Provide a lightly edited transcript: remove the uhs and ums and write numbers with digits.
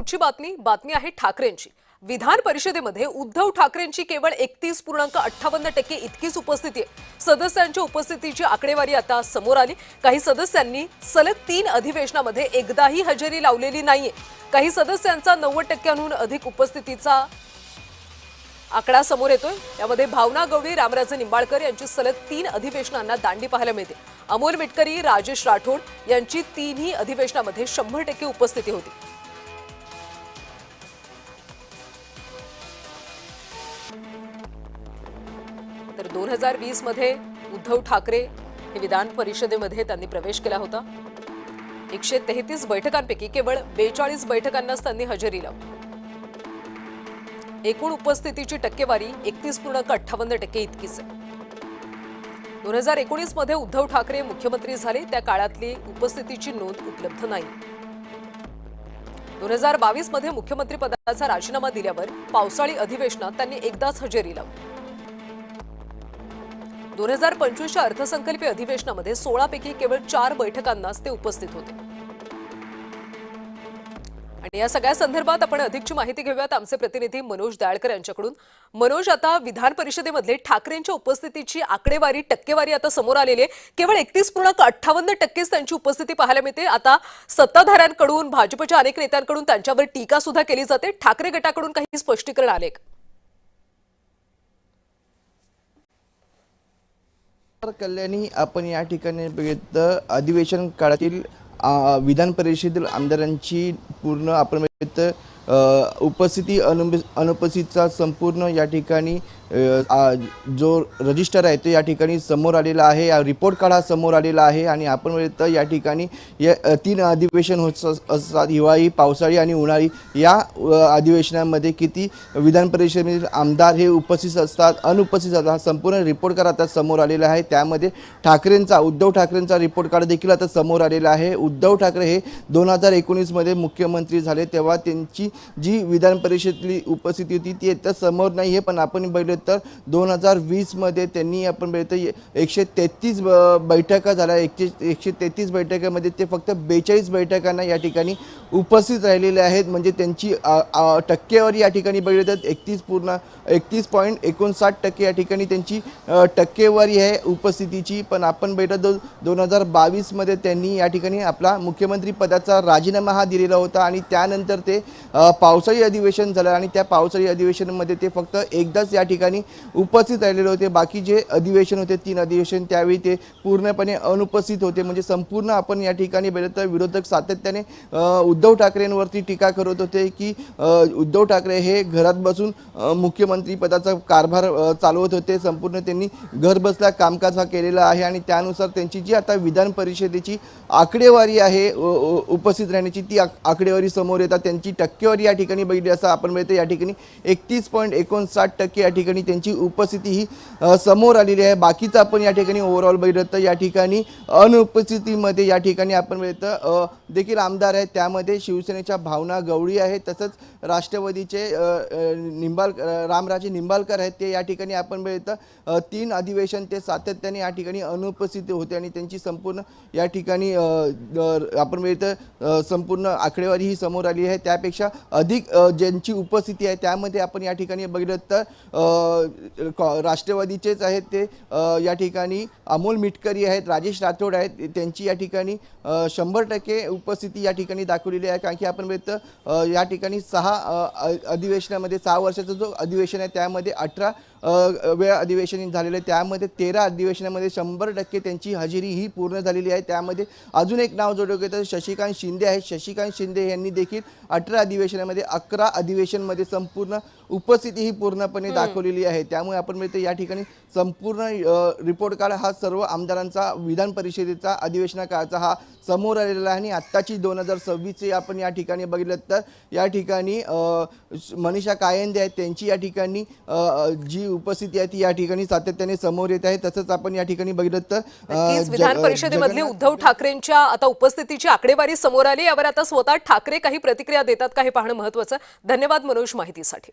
पुढची बातमी आहे ठाकरेंची। विधान परिषदेमध्ये उद्धव ठाकरेंची केवळ 31.58% इतकीच उपस्थिती आहे। सदस्यांच्या उपस्थितीची आकडेवारी आता समोर आली। काही सदस्यांनी सलग 3 अधिवेशनामध्ये एकदाही हजेरी लावलेली नाहीये। काही सदस्यांचा 90%हून अधिक उपस्थितीचा आकडा समोर येतोय। यामध्ये भावना गवळी, रामराजे निंबाळकर यांची सलग 3 अधिवेशनांना दांडी पाहायला मिळते। अमोल मिटकरी, राजेश राठोड यांची 3ही अधिवेशनामध्ये 100% उपस्थिती होती। तर 2020 मध्ये उद्धव ठाकरे हे विधान परिषदेमध्ये त्यांनी प्रवेश केला होता। 133 बैठकांपैकी केवळ 42 बैठकांनाच त्यांनी हजेरी लावली। एकूण उपस्थितीची टक्केवारी 31.58% इतकीच आहे। 2019 मध्ये उद्धव ठाकरे मुख्यमंत्री झाले त्या काळातली उपस्थितीची नोंद उपलब्ध नाही। 2022 मध्ये मुख्यमंत्री पदाचा राजीनामा दिल्यावर पावसाळी अधिवेशनात त्यांनी एकदाच हजेरी लावली। 2025च्या अर्थसंकल्पीय अधिवेशनामध्ये 16 पैकी केवळ 4 बैठकांनाच ते उपस्थित होते। आणि या सगळ्या संदर्भात आपण अधिकची माहिती घेऊयात आमचे प्रतिनिधी मनोज दयाळकर यांच्याकडून। मनोज, आता विधान परिषदेमध्ये ठाकरेंच्या उपस्थितीची आकडेवारी टक्केवारी आता समोर आलेली आहे। केवळ 31.58% त्यांची उपस्थिती पाहायला मिळते। आता सत्ताधाऱ्यांकडून, भाजपच्या अनेक नेत्यांकडून त्यांच्यावर टीका सुद्धा केली जाते। ठाकरे गटाकडून काही स्पष्टीकरण आले का? कल्याणी आपण या ठिकाणी बघितलं अधिवेशन काळातील विधान परिषदेतील आमदारांची पूर्ण आपण बघितलं उपस्थिती अनुपस्थितीचा संपूर्ण या ठिकाणी जो रजिस्टर आहे तो या ठिकाणी समोर आलेला आहे। या रिपोर्ट कार्ड हा समोर आलेला आहे आणि आपण बघितलं या ठिकाणी 3 अधिवेशन होत असतात, हिवाळी, पावसाळी आणि उन्हाळी। या अधिवेशनामध्ये किती विधान परिषदेतील आमदार हे उपस्थित असतात, अनुपस्थित असतात, हा संपूर्ण रिपोर्ट कार्ड आता समोर आलेला आहे। त्यामध्ये उद्धव ठाकरेंचा रिपोर्ट कार्ड देखील आता समोर आलेला आहे। उद्धव ठाकरे हे 2019 मध्ये मुख्यमंत्री झाले तेव्हा त्यांची जी विधान परिषदेतली उपस्थिती होती ती आता समोर नाही आहे। पण आपण बघितलं तर 2020 मध्ये त्यांनी आपण बघितलं 133 बैठका झाल्या। 133 बैठकांमध्ये ते फक्त 42 बैठकांना या ठिकाणी उपस्थित राहिलेले आहेत। म्हणजे त्यांची टक्केवारी या ठिकाणी बघितलं तर 31.59% या ठिकाणी त्यांची टक्केवारी आहे उपस्थितीची। पण आपण बघितलं 2022 मध्ये त्यांनी या ठिकाणी आपला मुख्यमंत्री पदाचा राजीनामा हा दिलेला होता आणि त्यानंतर ते पावसाळी अधिवेशन झालं आणि त्या पावसाळी अधिवेशनामध्ये ते फक्त एकदाच या ठिकाणी उपस्थित राहिलेले होते। बाकी जे अधिवेशन होते 3 अधिवेशन त्यावेळी ते पूर्णपणे अनुपस्थित होते। म्हणजे संपूर्ण आपण या ठिकाणी बघितलं तर विरोधक सातत्याने उद्धव ठाकरेंवरती टीका करत होते की उद्धव ठाकरे हे घरात बसून मुख्यमंत्री पदाचा कारभार चालवत होते। संपूर्ण त्यांनी घर बसल्या कामकाज हा केलेला आहे आणि त्यानुसार त्यांची जी आता विधान परिषदेची आकडेवारी आहे उपस्थित राहण्याची ती आकडेवारी समोर येतात। त्यांची टक्केवारी या ठिकाणी बघितली असता आपण बघितलं या ठिकाणी 31.59% या ठिकाणी त्यांची उपस्थिती ही समोर आलेली आहे। बाकीचं आपण या ठिकाणी ओव्हरऑल बघितलं तर या ठिकाणी अनुपस्थितीमध्ये या ठिकाणी आपण बघितलं देखील आमदार आहेत। त्यामध्ये शिवसेनेच्या भावना गवळी आहेत, तसंच राष्ट्रवादीचे रामराजे निंबाळकर आहेत। ते या ठिकाणी आपण बघितलं 3 अधिवेशन ते सातत्याने या ठिकाणी अनुपस्थित होते आणि त्यांची संपूर्ण या ठिकाणी आपण बघितलं संपूर्ण आकडेवारी ही समोर आली आहे। त्यापेक्षा अधिक ज्यांची उपस्थिती आहे त्यामध्ये आपण या ठिकाणी बघितलं तर राष्ट्रवादीचेच आहेत ते या ठिकाणी अमोल मिटकरी आहेत, राजेश राठोड आहेत, त्यांची या ठिकाणी 100% उपस्थिती या ठिकाणी दाखवलेली आहे। कारण की आपण बघितलं या ठिकाणी 6 अधिवेशनामध्ये 6 वर्षाचा जो अधिवेशन आहे त्यामध्ये 18 वेळा अधिवेशन झालेलं आहे। त्यामध्ये 13 अधिवेशनामध्ये 100% त्यांची हजेरी ही पूर्ण झालेली आहे। त्यामध्ये अजून एक नाव जोडलं गेलं तर शशिकांत शिंदे आहेत। शशिकांत शिंदे यांनी देखील 18 अधिवेशनामध्ये 11 अधिवेशनमध्ये संपूर्ण उपस्थिती ही पूर्णपणे दाखवलेली आहे। त्यामुळे आपण म्हणतो या ठिकाणी संपूर्ण रिपोर्ट कार्ड हा सर्व आमदारांचा विधान परिषदेचा अधिवेशना काळाचा हा समोर आलेला आहे। आणि आत्ताची 2026 आपण या ठिकाणी बघितलं तर या ठिकाणी मनीषा कायंदे आहेत, त्यांची या ठिकाणी जी उपस्थिती आहे ती या ठिकाणी सातत्याने समोर येत आहे। तसंच आपण या ठिकाणी बघितलं तर विधान परिषदेमध्ये उद्धव ठाकरेंच्या आता उपस्थितीची आकडेवारी समोर आली। यावर आता स्वतः ठाकरे काही प्रतिक्रिया देतात का हे पाहणं महत्त्वाचं। धन्यवाद मनोज माहितीसाठी।